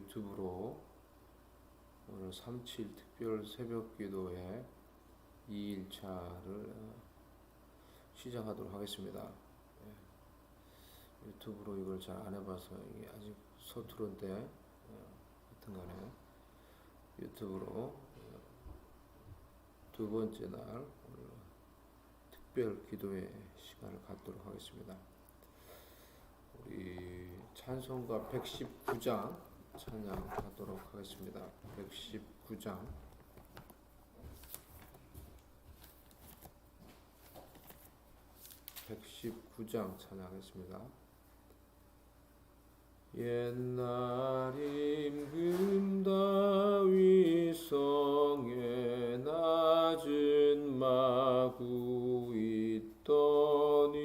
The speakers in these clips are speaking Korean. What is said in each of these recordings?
유튜브로 오늘 37 특별 새벽 기도회 2일차를 시작하도록 하겠습니다. 유튜브로 이걸 잘 안 해봐서 이게 아직 서투른데 하여튼 간에 유튜브로 두 번째 날 오늘 특별 기도회 시간을 갖도록 하겠습니다. 우리 찬송가 119장 찬양하도록 하겠습니다. 119장 찬양하겠습니다. 옛날 임금 다윗 성에 낮은 마구 있더니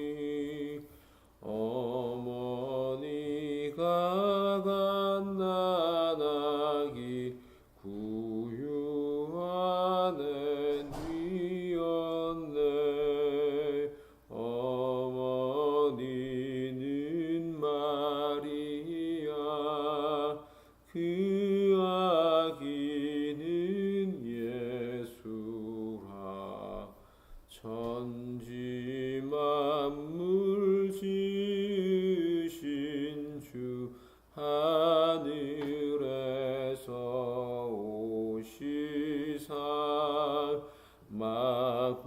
어머니가 갓난아기 구유하네 뉘었네. 어머니는 마리아 그 아기는 예수라. 천지 만물 지으신 주 하늘에서 오시사 마구간에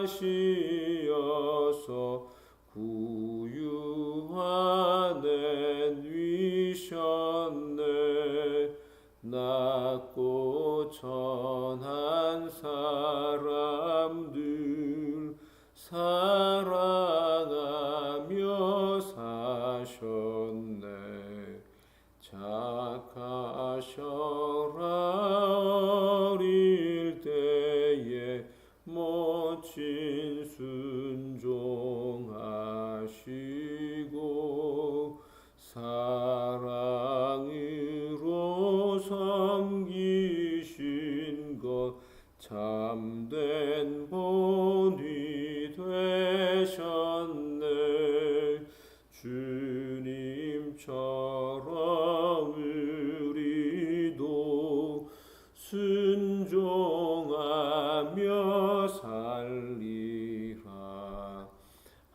나시어서 구유하네 뉘셨네. 낮고 천한 사람들 사랑하며 사셨네. 착하셔라 어릴 때에 모친 순종하시고 사랑으로 섬기신 것 참된 본이 되셨네. 주님처럼 우리도 순종하며 살리라.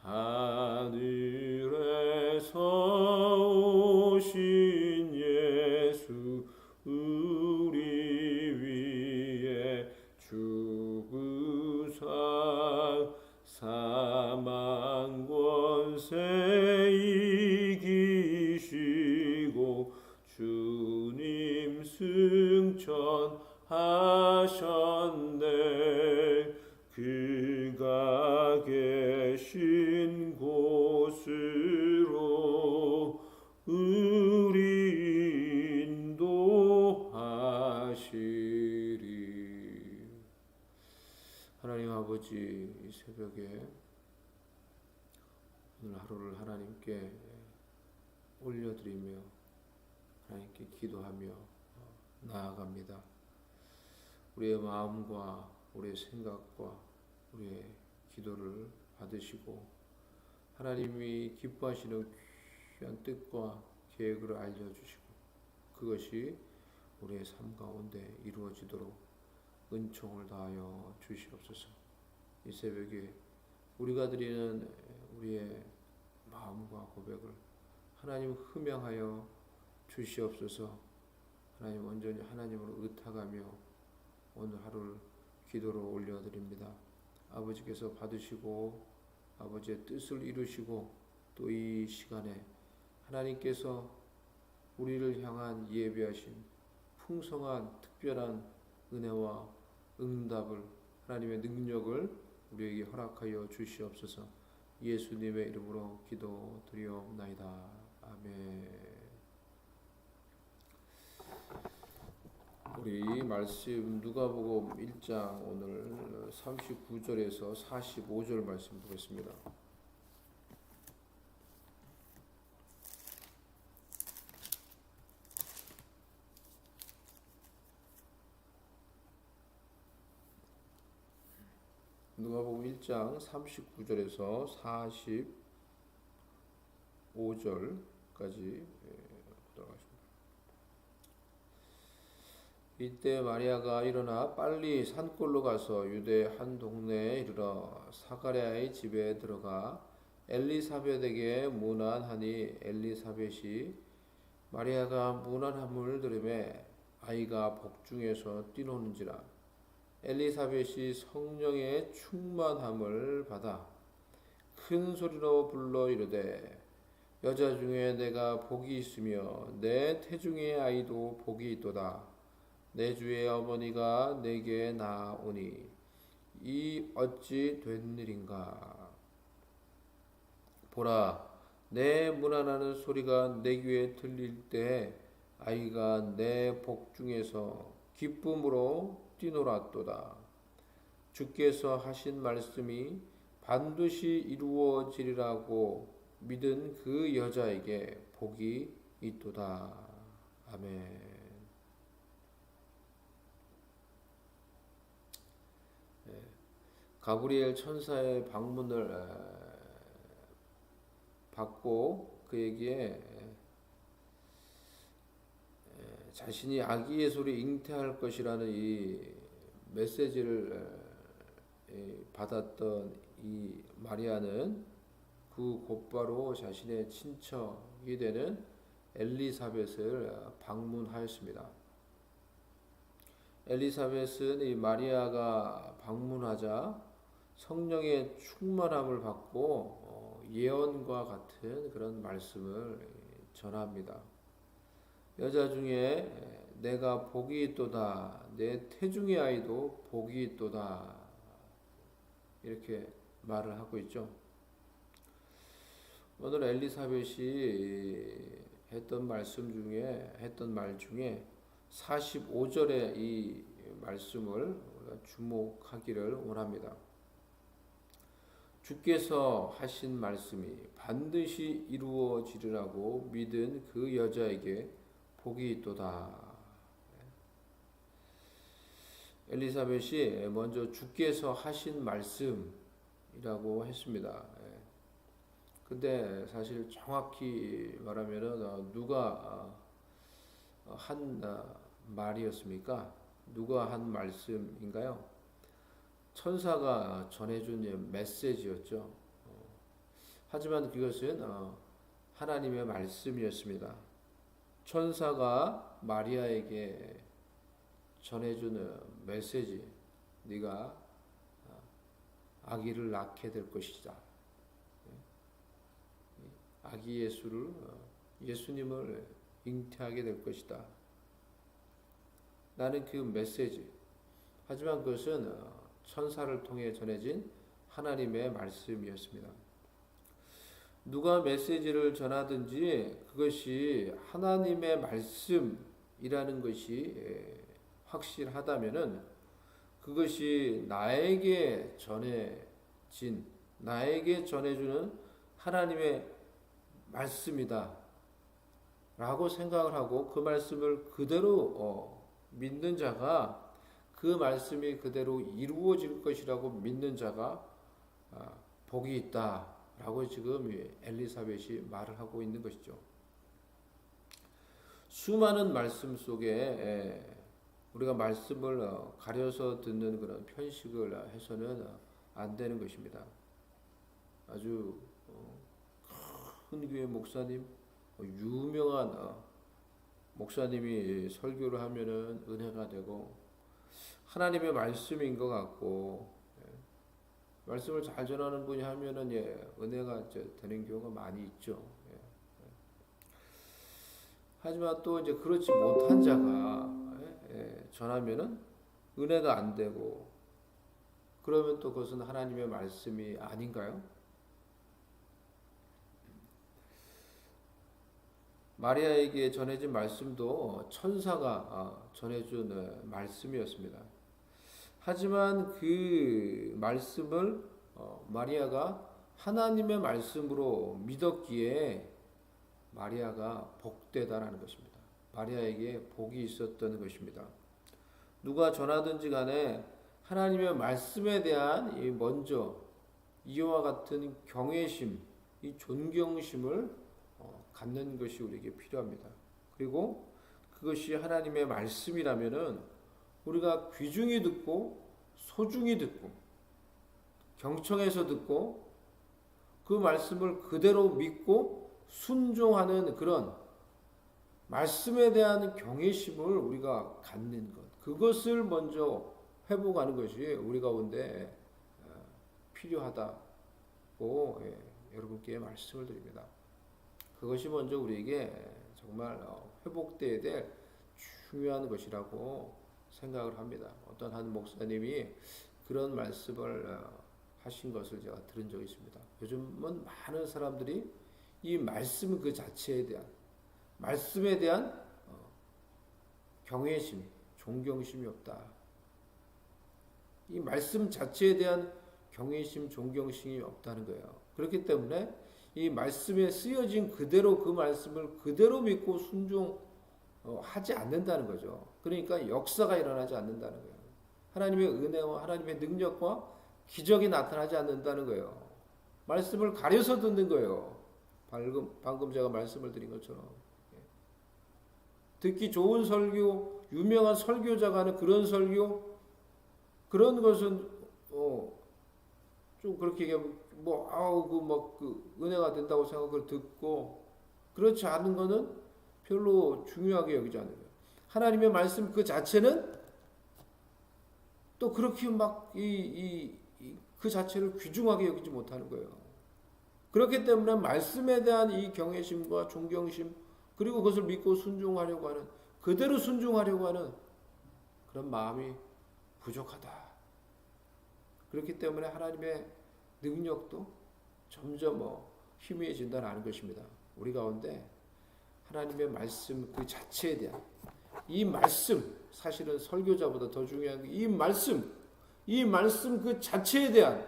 하늘에서 오신 예수 우리 위에 죽으사 사망 권세 이기시고 주님 승천하셨네. 그가 계신 곳으로 우리 인도하시리. 하나님 아버지, 이 새벽에 오늘 하루를 하나님께 올려드리며 하나님께 기도하며 나아갑니다. 우리의 마음과 우리의 생각과 우리의 기도를 받으시고 하나님이 기뻐하시는 귀한 뜻과 계획을 알려주시고 그것이 우리의 삶 가운데 이루어지도록 은총을 다하여 주시옵소서. 이 새벽에 우리가 드리는 우리의 마음과 고백을 하나님 흠양하여 주시옵소서. 하나님 온전히 하나님으로 의탁하며 오늘 하루를 기도로 올려드립니다. 아버지께서 받으시고 아버지의 뜻을 이루시고 또 이 시간에 하나님께서 우리를 향한 예비하신 풍성한 특별한 은혜와 응답을 하나님의 능력을 우리에게 허락하여 주시옵소서. 예수님의 이름으로 기도드리옵나이다. 아멘. 우리 말씀 누가복음 1장 오늘 39절에서 45절 말씀 보겠습니다. 누가복음 1장 39절에서 45절 10까지 보도록 하겠습니다. 이때 마리아가 일어나 빨리 산골로 가서 유대 한 동네에 이르러 사가랴의 집에 들어가 엘리사벳에게 문안하니 엘리사벳이 마리아가 문안함을 들으매 아이가 복중에서 뛰노는지라. 엘리사벳이 성령의 충만함을 받아 큰 소리로 불러 이르되 여자 중에 내가 복이 있으며 내 태중의 아이도 복이 있도다. 내 주의 어머니가 내게 나오니 이 어찌 된 일인가. 보라, 내 문안하는 소리가 내 귀에 들릴 때 아이가 내 복중에서 기쁨으로 뛰놀았도다. 주께서 하신 말씀이 반드시 이루어지리라고 믿은 그 여자에게 복이 있도다. 아멘. 가브리엘 천사의 방문을 받고 그에게 자신이 아기 예수를 잉태할 것이라는 이 메시지를 받았던 이 마리아는 그 곧바로 자신의 친척이 되는 엘리사벳을 방문하였습니다. 엘리사벳은 이 마리아가 방문하자 성령의 충만함을 받고 예언과 같은 그런 말씀을 전합니다. 여자 중에 내가 복이 있도다. 내 태중의 아이도 복이 있도다. 이렇게 말을 하고 있죠. 오늘 엘리사벳이 했던 말 중에 45절의 이 말씀을 우리가 주목하기를 원합니다. 주께서 하신 말씀이 반드시 이루어지리라고 믿은 그 여자에게 복이 있도다. 엘리사벳이 먼저 주께서 하신 말씀이라고 했습니다. 근데 사실 정확히 말하면 누가 한 말이었습니까? 누가 한 말씀인가요? 천사가 전해준 메시지였죠. 하지만 그것은 하나님의 말씀이었습니다. 천사가 마리아에게 전해준 메시지, 네가 아기를 낳게 될 것이다. 아기 예수님을 잉태하게 될 것이다. 나는 그 메시지. 하지만 그것은 천사를 통해 전해진 하나님의 말씀이었습니다. 누가 메시지를 전하든지 그것이 하나님의 말씀이라는 것이 확실하다면은 그것이 나에게 전해주는 하나님의 말씀이다 라고 생각을 하고 그 말씀을 그대로 믿는 자가 그 말씀이 그대로 이루어질 것이라고 믿는 자가 복이 있다 라고 지금 엘리사벳이 말을 하고 있는 것이죠. 수많은 말씀 속에 우리가 말씀을 가려서 듣는 그런 편식을 해서는 안 되는 것입니다. 아주 큰 교회 목사님, 유명한 목사님이 설교를 하면은 은혜가 되고 하나님의 말씀인 것 같고 말씀을 잘 전하는 분이 하면은 은혜가 되는 경우가 많이 있죠. 하지만 또 이제 그렇지 못한 자가 전하면은 은혜가 안 되고 그러면 또 그것은 하나님의 말씀이 아닌가요? 마리아에게 전해진 말씀도 천사가 전해준 말씀이었습니다. 하지만 그 말씀을 마리아가 하나님의 말씀으로 믿었기에 마리아가 복되다라는 것입니다. 마리아에게 복이 있었던 것입니다. 누가 전하든지 간에 하나님의 말씀에 대한 먼저 이와 같은 경외심, 이 존경심을 갖는 것이 우리에게 필요합니다. 그리고 그것이 하나님의 말씀이라면은 우리가 귀중히 듣고 소중히 듣고 경청해서 듣고 그 말씀을 그대로 믿고 순종하는 그런 말씀에 대한 경외심을 우리가 갖는 것, 그것을 먼저 회복하는 것이 우리 가운데 필요하다고 여러분께 말씀을 드립니다. 그것이 먼저 우리에게 정말 회복되어야 될 중요한 것이라고 생각을 합니다. 어떤 한 목사님이 그런 말씀을 하신 것을 제가 들은 적이 있습니다. 요즘은 많은 사람들이 이 말씀 그 자체에 대한 말씀에 대한 경외심, 존경심이 없다. 이 말씀 자체에 대한 경외심, 존경심이 없다는 거예요. 그렇기 때문에 이 말씀에 쓰여진 그대로 그 말씀을 그대로 믿고 순종하지 않는다는 거죠. 그러니까 역사가 일어나지 않는다는 거예요. 하나님의 은혜와 하나님의 능력과 기적이 나타나지 않는다는 거예요. 말씀을 가려서 듣는 거예요. 방금 제가 말씀을 드린 것처럼. 듣기 좋은 설교, 유명한 설교자가 하는 그런 설교, 그런 것은 좀 그렇게 얘기하면 그 은혜가 된다고 생각을 듣고, 그렇지 않은 거는 별로 중요하게 여기지 않는 거예요. 하나님의 말씀 그 자체는 또 그렇게 그 자체를 귀중하게 여기지 못하는 거예요. 그렇기 때문에 말씀에 대한 이 경외심과 존경심, 그리고 그것을 믿고 순종하려고 하는, 그대로 순종하려고 하는 그런 마음이 부족하다. 그렇기 때문에 하나님의 능력도 점점 희미해진다는 것입니다. 우리 가운데 하나님의 말씀 그 자체에 대한 이 말씀, 사실은 설교자보다 더 중요한 게 이 말씀 그 자체에 대한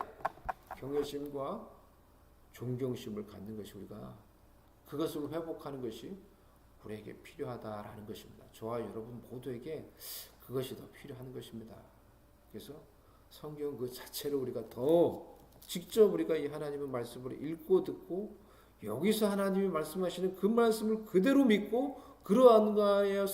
경외심과 존경심을 갖는 것이, 우리가 그것을 회복하는 것이 우리에게 필요하다라는 것입니다. 저와 여러분 모두에게 그것이 더 필요한 것입니다. 그래서 성경 그 자체를 우리가 더 직접 우리가 이 하나님의 말씀을 읽고 듣고 여기서 하나님이 말씀하시는 그 말씀을 그대로 믿고 그러한 거에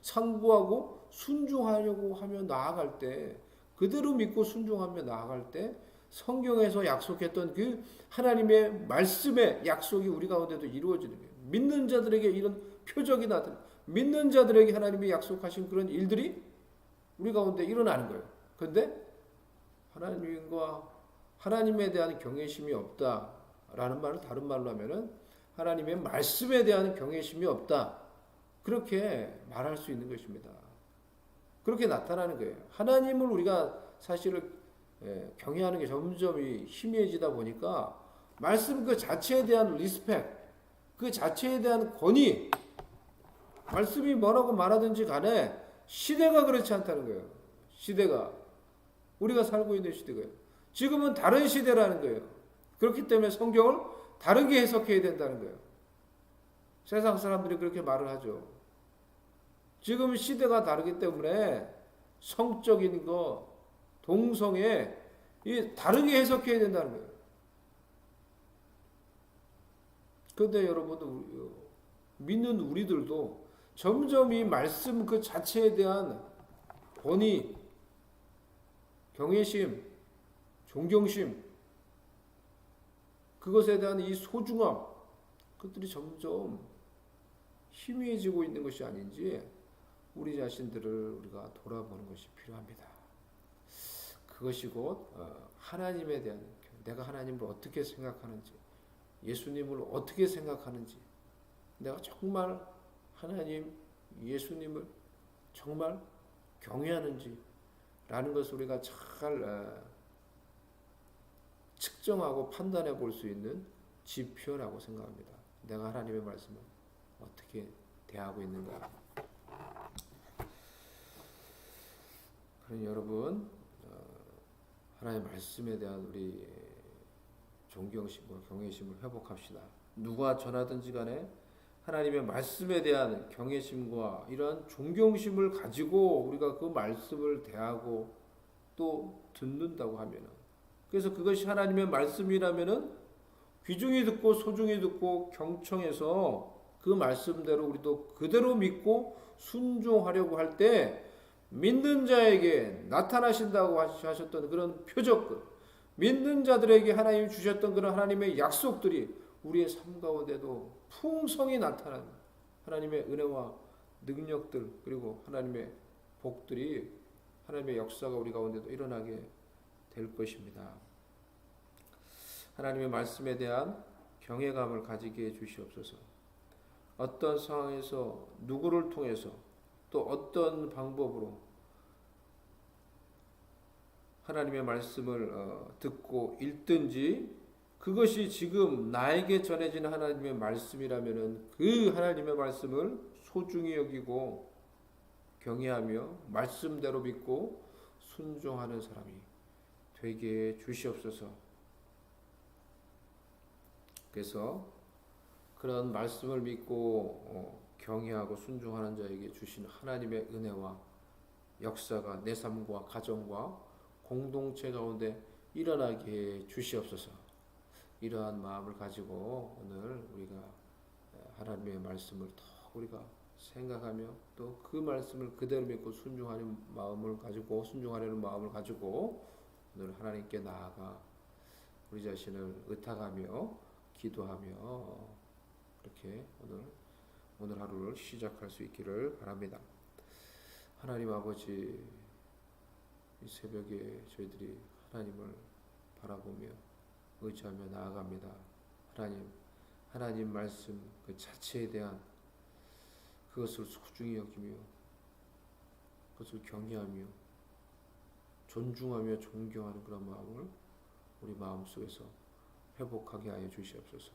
상부하고 순종하려고 하며 나아갈 때, 그대로 믿고 순종하며 나아갈 때 성경에서 약속했던 그 하나님의 말씀의 약속이 우리 가운데도 이루어지는 거예요. 믿는 자들에게 이런 표적이 나타나, 믿는 자들에게 하나님이 약속하신 그런 일들이 우리 가운데 일어나는 거예요. 그런데 하나님과 하나님에 대한 경외심이 없다라는 말을 다른 말로 하면은 하나님의 말씀에 대한 경외심이 없다, 그렇게 말할 수 있는 것입니다. 그렇게 나타나는 거예요. 하나님을 우리가 사실을 경외하는 게 점점 희미해지다 보니까 말씀 그 자체에 대한 리스펙, 그 자체에 대한 권위, 말씀이 뭐라고 말하든지 간에 시대가 그렇지 않다는 거예요. 시대가, 우리가 살고 있는 시대가 지금은 다른 시대라는 거예요. 그렇기 때문에 성경을 다르게 해석해야 된다는 거예요. 세상 사람들이 그렇게 말을 하죠. 지금 시대가 다르기 때문에 성적인 거, 동성애 다르게 해석해야 된다는 거예요. 그런데 여러분, 믿는 우리들도 점점 이 말씀 그 자체에 대한 권위, 경외심, 존경심, 그것에 대한 이 소중함, 그것들이 점점 희미해지고 있는 것이 아닌지 우리 자신들을 우리가 돌아보는 것이 필요합니다. 그것이 곧 하나님에 대한, 내가 하나님을 어떻게 생각하는지, 예수님을 어떻게 생각하는지, 내가 정말 하나님, 예수님을 정말 경외하는지 라는 것을 우리가 잘 측정하고 판단해 볼 수 있는 지표라고 생각합니다. 내가 하나님의 말씀을 어떻게 대하고 있는가. 그럼 여러분, 하나님의 말씀에 대한 우리 존경심과 경외심을 회복합시다. 누가 전하든지 간에 하나님의 말씀에 대한 경외심과 이러한 존경심을 가지고 우리가 그 말씀을 대하고 또 듣는다고 하면은, 그래서 그것이 하나님의 말씀이라면은 귀중히 듣고 소중히 듣고 경청해서 그 말씀대로 우리도 그대로 믿고 순종하려고 할 때 믿는 자에게 나타나신다고 하셨던 그런 표적들, 믿는 자들에게 하나님 주셨던 그런 하나님의 약속들이 우리의 삶 가운데도 풍성히 나타나는 하나님의 은혜와 능력들, 그리고 하나님의 복들이, 하나님의 역사가 우리 가운데도 일어나게 될 것입니다. 하나님의 말씀에 대한 경외감을 가지게 해 주시옵소서. 어떤 상황에서 누구를 통해서 또 어떤 방법으로 하나님의 말씀을 듣고 읽든지 그것이 지금 나에게 전해지는 하나님의 말씀이라면은 그 하나님의 말씀을 소중히 여기고 경외하며 말씀대로 믿고 순종하는 사람이 되게 해 주시옵소서. 그래서 그런 말씀을 믿고 경외하고 순종하는 자에게 주신 하나님의 은혜와 역사가 내 삶과 가정과 공동체 가운데 일어나게 해 주시옵소서. 이러한 마음을 가지고 오늘 우리가 하나님의 말씀을 더 우리가 생각하며 또 그 말씀을 그대로 믿고 순종하는 마음을 가지고 순종하려는 마음을 가지고 오늘 하나님께 나아가 우리 자신을 의탁하며 기도하며 그렇게 오늘 하루를 시작할 수 있기를 바랍니다. 하나님 아버지, 이 새벽에 저희들이 하나님을 바라보며 의지하며 나아갑니다. 하나님 말씀 그 자체에 대한 그것을 소중히 여기며 그것을 경외하며 존중하며 존경하는 그런 마음을 우리 마음속에서 회복하게 하여 주시옵소서.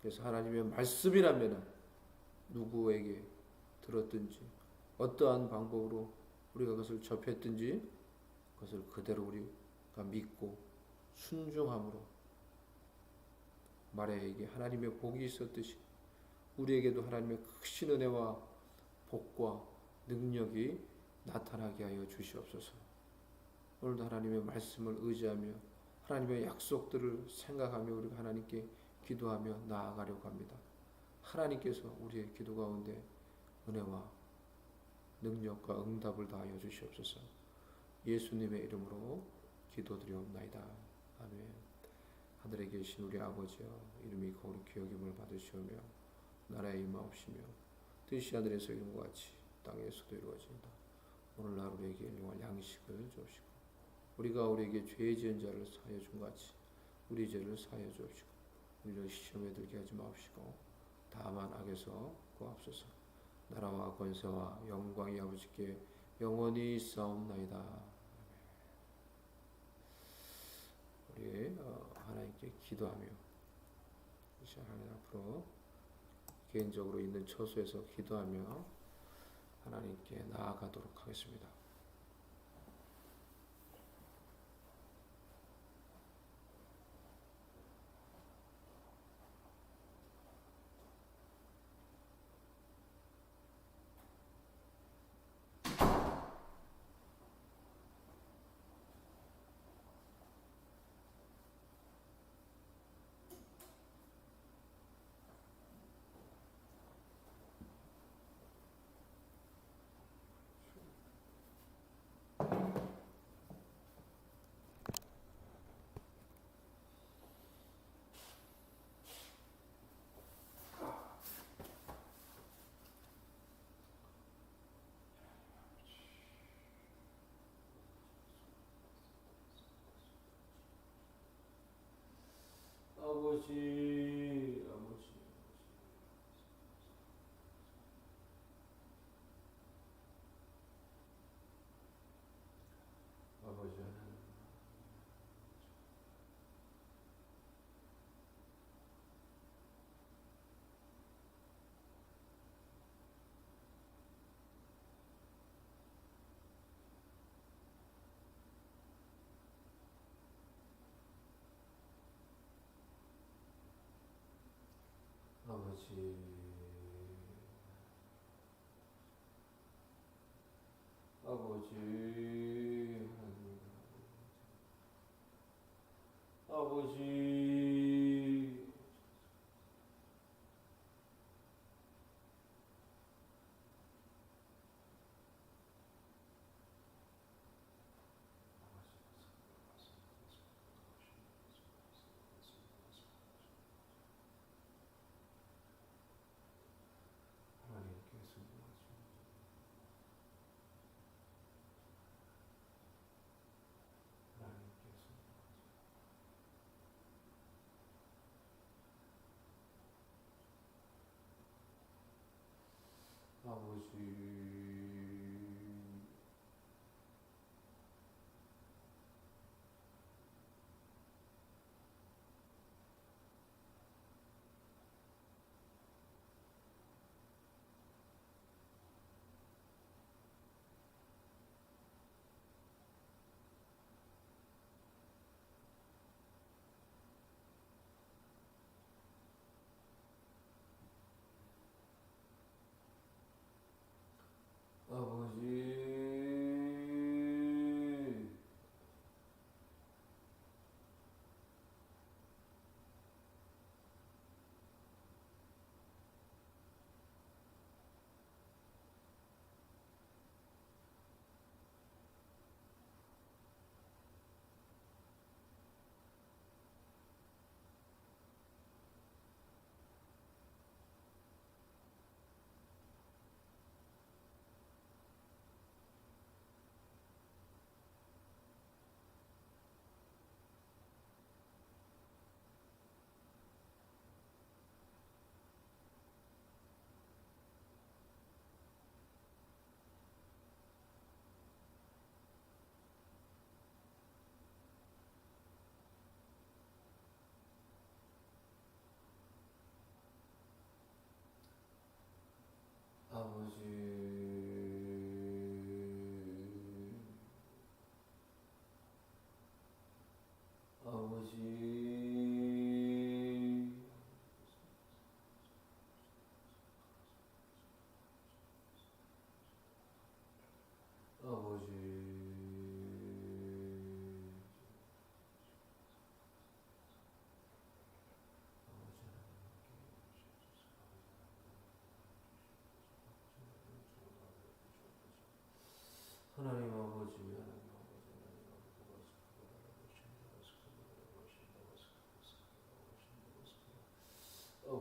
그래서 하나님의 말씀이라면 누구에게 들었든지 어떠한 방법으로 우리가 그것을 접했든지 그것을 그대로 우리가 믿고 순종함으로 마리아에게 하나님의 복이 있었듯이 우리에게도 하나님의 크신 은혜와 복과 능력이 나타나게 하여 주시옵소서. 오늘도 하나님의 말씀을 의지하며 하나님의 약속들을 생각하며 우리가 하나님께 기도하며 나아가려고 합니다. 하나님께서 우리의 기도 가운데 은혜와 능력과 응답을 다하여 주시옵소서. 예수님의 이름으로 기도드리옵나이다. 아멘. 하늘에 계신 우리 아버지여, 이름이 거룩히 여김을 받으시오며 나라의 임하옵시며 뜻이 하늘에서 이룬 것 같이 땅에서도 이루어진다. 오늘날 우리에게 일용할 양식을 주옵시고 우리가 우리에게 죄 지은 자를 사하여 준 것 같이 우리 죄를 사하여 주옵시고 우리를 시험에 들게 하지 마옵시고 다만 악에서 구하옵소서. 나라와 권세와 영광이 아버지께 영원히 있사옵나이다. 우리 하나님께 기도하며 이제 하나님 앞으로 개인적으로 있는 처소에서 기도하며 하나님께 나아가도록 하겠습니다. 아버지, 아버지, 아버지, 아버지,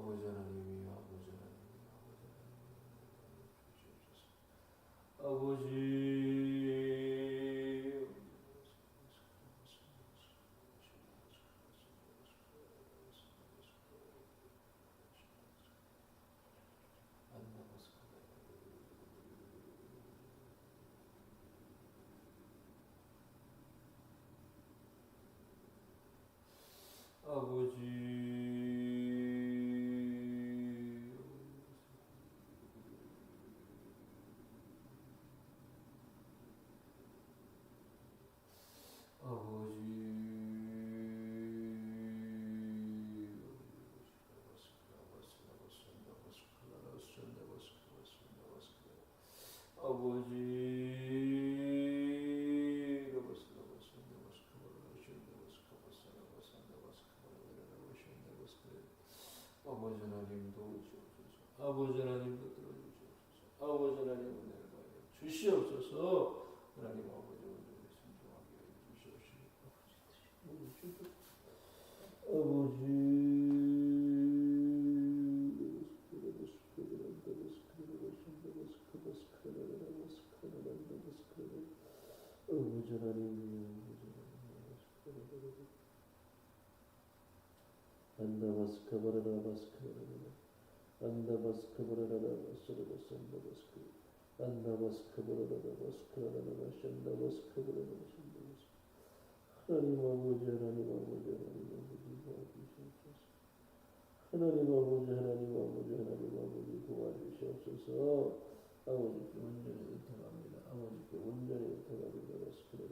아버지 하나님이 아버지 하나님이 아버지 아버지 하나님도 오시옵소서. 아버지 하나님도 들어주시옵소서. 아버지 하나님 은혜를 받아 주시옵소서. 하나님 아버지 온전히 순종하게 해주시옵시고 아버지 안다바스카바라바스카바라바 안다바스카바라바스라바산다바스카 안다바스카바라바스카라바산다바스카바라바산다바스 하나님 아버지 하나님 아버지 하나님 아버지 도와주시옵소서. 하나님 아버지 하나님 아버지 하나님 아버지 도와주시옵소서. 아버지께 온전히 의탁합니다. 아버지께 온전히 의탁합니다. 아버지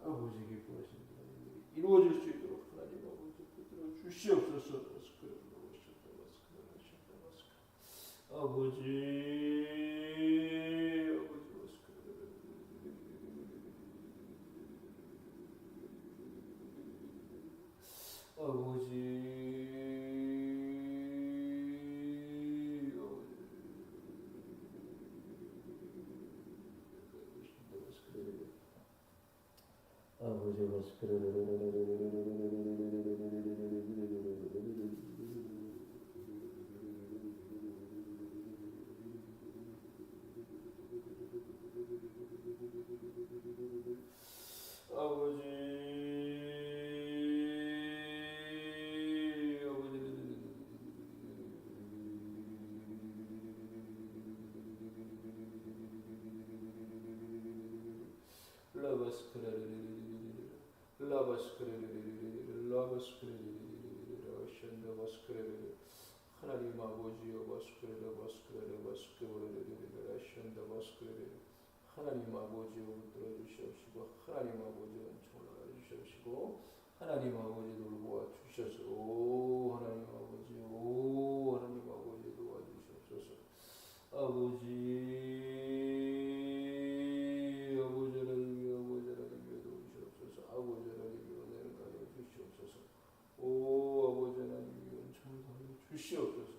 아버지 기뻐하시는 하나님 이루어질 수 있도록 하나님 아버지 붙들어 주시옵소서. 하나님 아버지여 하나님 아버지여 붙들어 주시옵시고 하나님 아버지 은총을 나눠 주시옵시고 하나님 아버지 돌보아 주셔서 오 하나님 아버지 오 하나님 아버지 도와주시옵소서. 아버지 주시옵소서.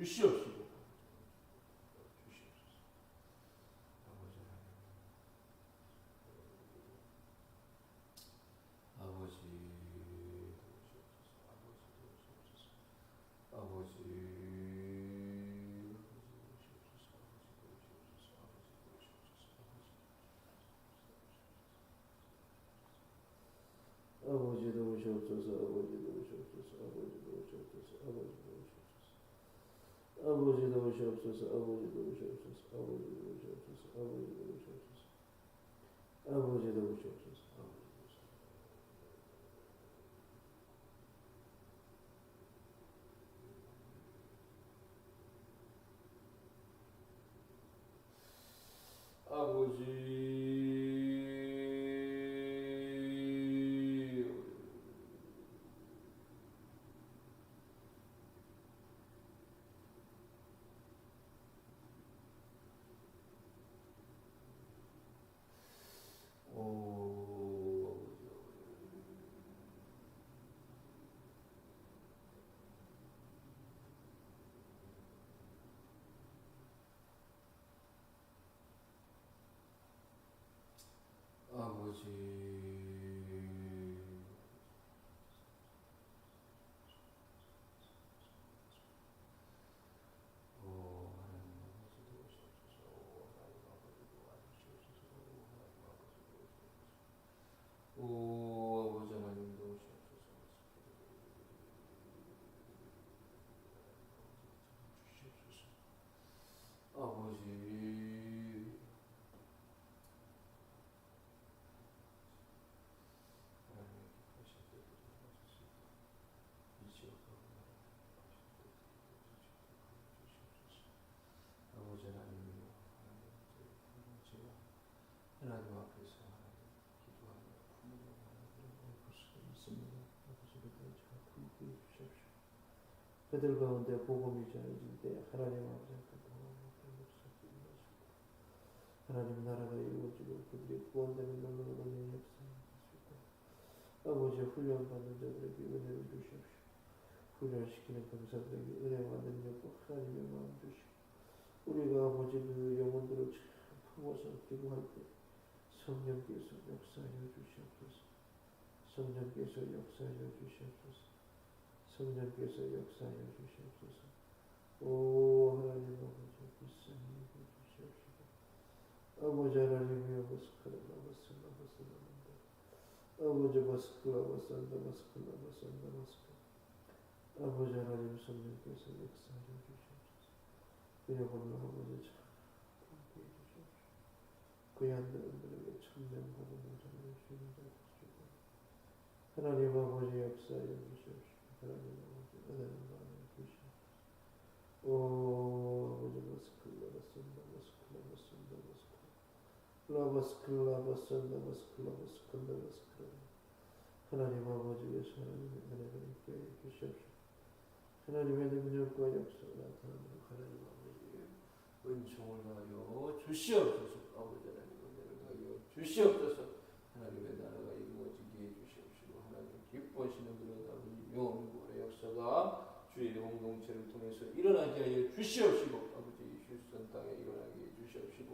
주시옵시고 아버지 도우시옵소서. 아버지 도우시옵소서. 아버지 도우시옵소서. 아버지 도우시옵소서. 아버지 도우시옵소서. 아버지 도우시옵소서. 아버지 도우시옵소서. 아버지 도우시옵소서. 하나님 앞에서 기도하며 부모님 하나님 볼 수가 있습니다. 아버지 그들을 잘 품고 주십시오. 그들 가운데 복음이 전해질 때 하나님 앞에서 하나님 나라가 이루어지고 그들이 구원되는 놀라운 은혜의 역사가 있을 때 아버지 훈련받는 자들에게 은혜를 주십시오. 훈련시키는 강사들에게 은혜와 능력과 하나님의 마음 주시고 우리가 아버지 그 영혼들을 품어서 기도할 때 성령께서 역사하여 주시옵소서. 성령께서 역사하여 주시옵소서. 성령께서 역사하여 주시옵소서. 오 하나님 아버지 불쌍히 여겨주시옵시고 아버지 하나님이여 마스크라바스라바스라바스라바스라 아버지 마스크라바스라바스라바스라바스라 아버지 하나님 성령께서 역사하여 주시옵소서. 그 영혼을 아버지 참 함께해 주시옵소서. 그 양들에게 천명 복음을 전해주시는 자 되시고 하나님 아버지 역사하여 주시옵시고 하나님 아버지 은혜를 많이 주시옵소서. 오 아버지 마스클라바선다 마스클라바선다 마스클라바선다 하나님 아버지 위해서 하나님의 은혜를 있게 주시옵시고 하나님의 능력과 역사가 나타나는 하나님 아버지의 은총을 하여 주시옵소서. 아버지 주시옵소서. 하나님의 나라가 이루어지게 해 주시옵시고 하나님 기뻐하시는 그런 아버지 영원의 역사가 주의 공동체를 통해서 일어나게 하여 주시옵시고 아버지 휴스턴 땅에 일어나게 해 주시옵시고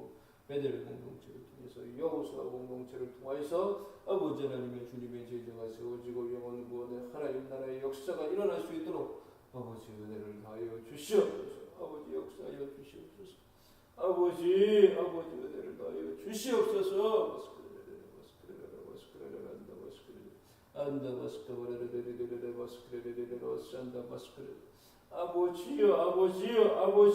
베델 공동체를 통해서 여호수아 공동체를 통하여서 아버지 하나님의 주님의 제자가 세워지고 영원 구원의 하나님 나라의 역사가 일어날 수 있도록 아버지 은혜를 다하여 주시옵소서. 아버지 역사하여 주시옵소서. 아버지 은혜를 다하여 주시옵소서. 아버지여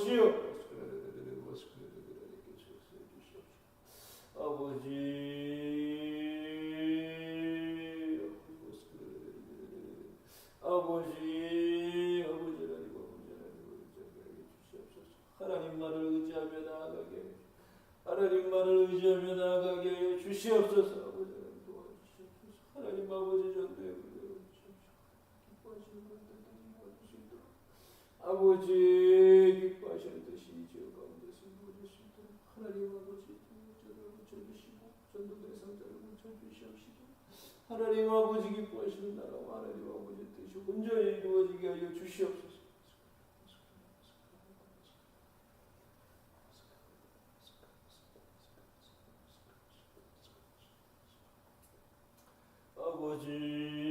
하나님만을 의지하며 나아가게 하여 주시옵소서. 아버지 하나님 도와주시옵소서. 하나님 아버지 전도에 기뻐하시는 것들 이루어질 수 있도록 아버지 기뻐하시는 뜻이 지어 가운데서 이루어질 수 있도록 하나님 아버지 저를 붙여주시고 전도 대상자를 붙여주시옵시고 하나님 아버지 기뻐하시는 나라와 하나님 아버지 뜻이 온전히 이루어지게 하여 주시옵소서. 아버지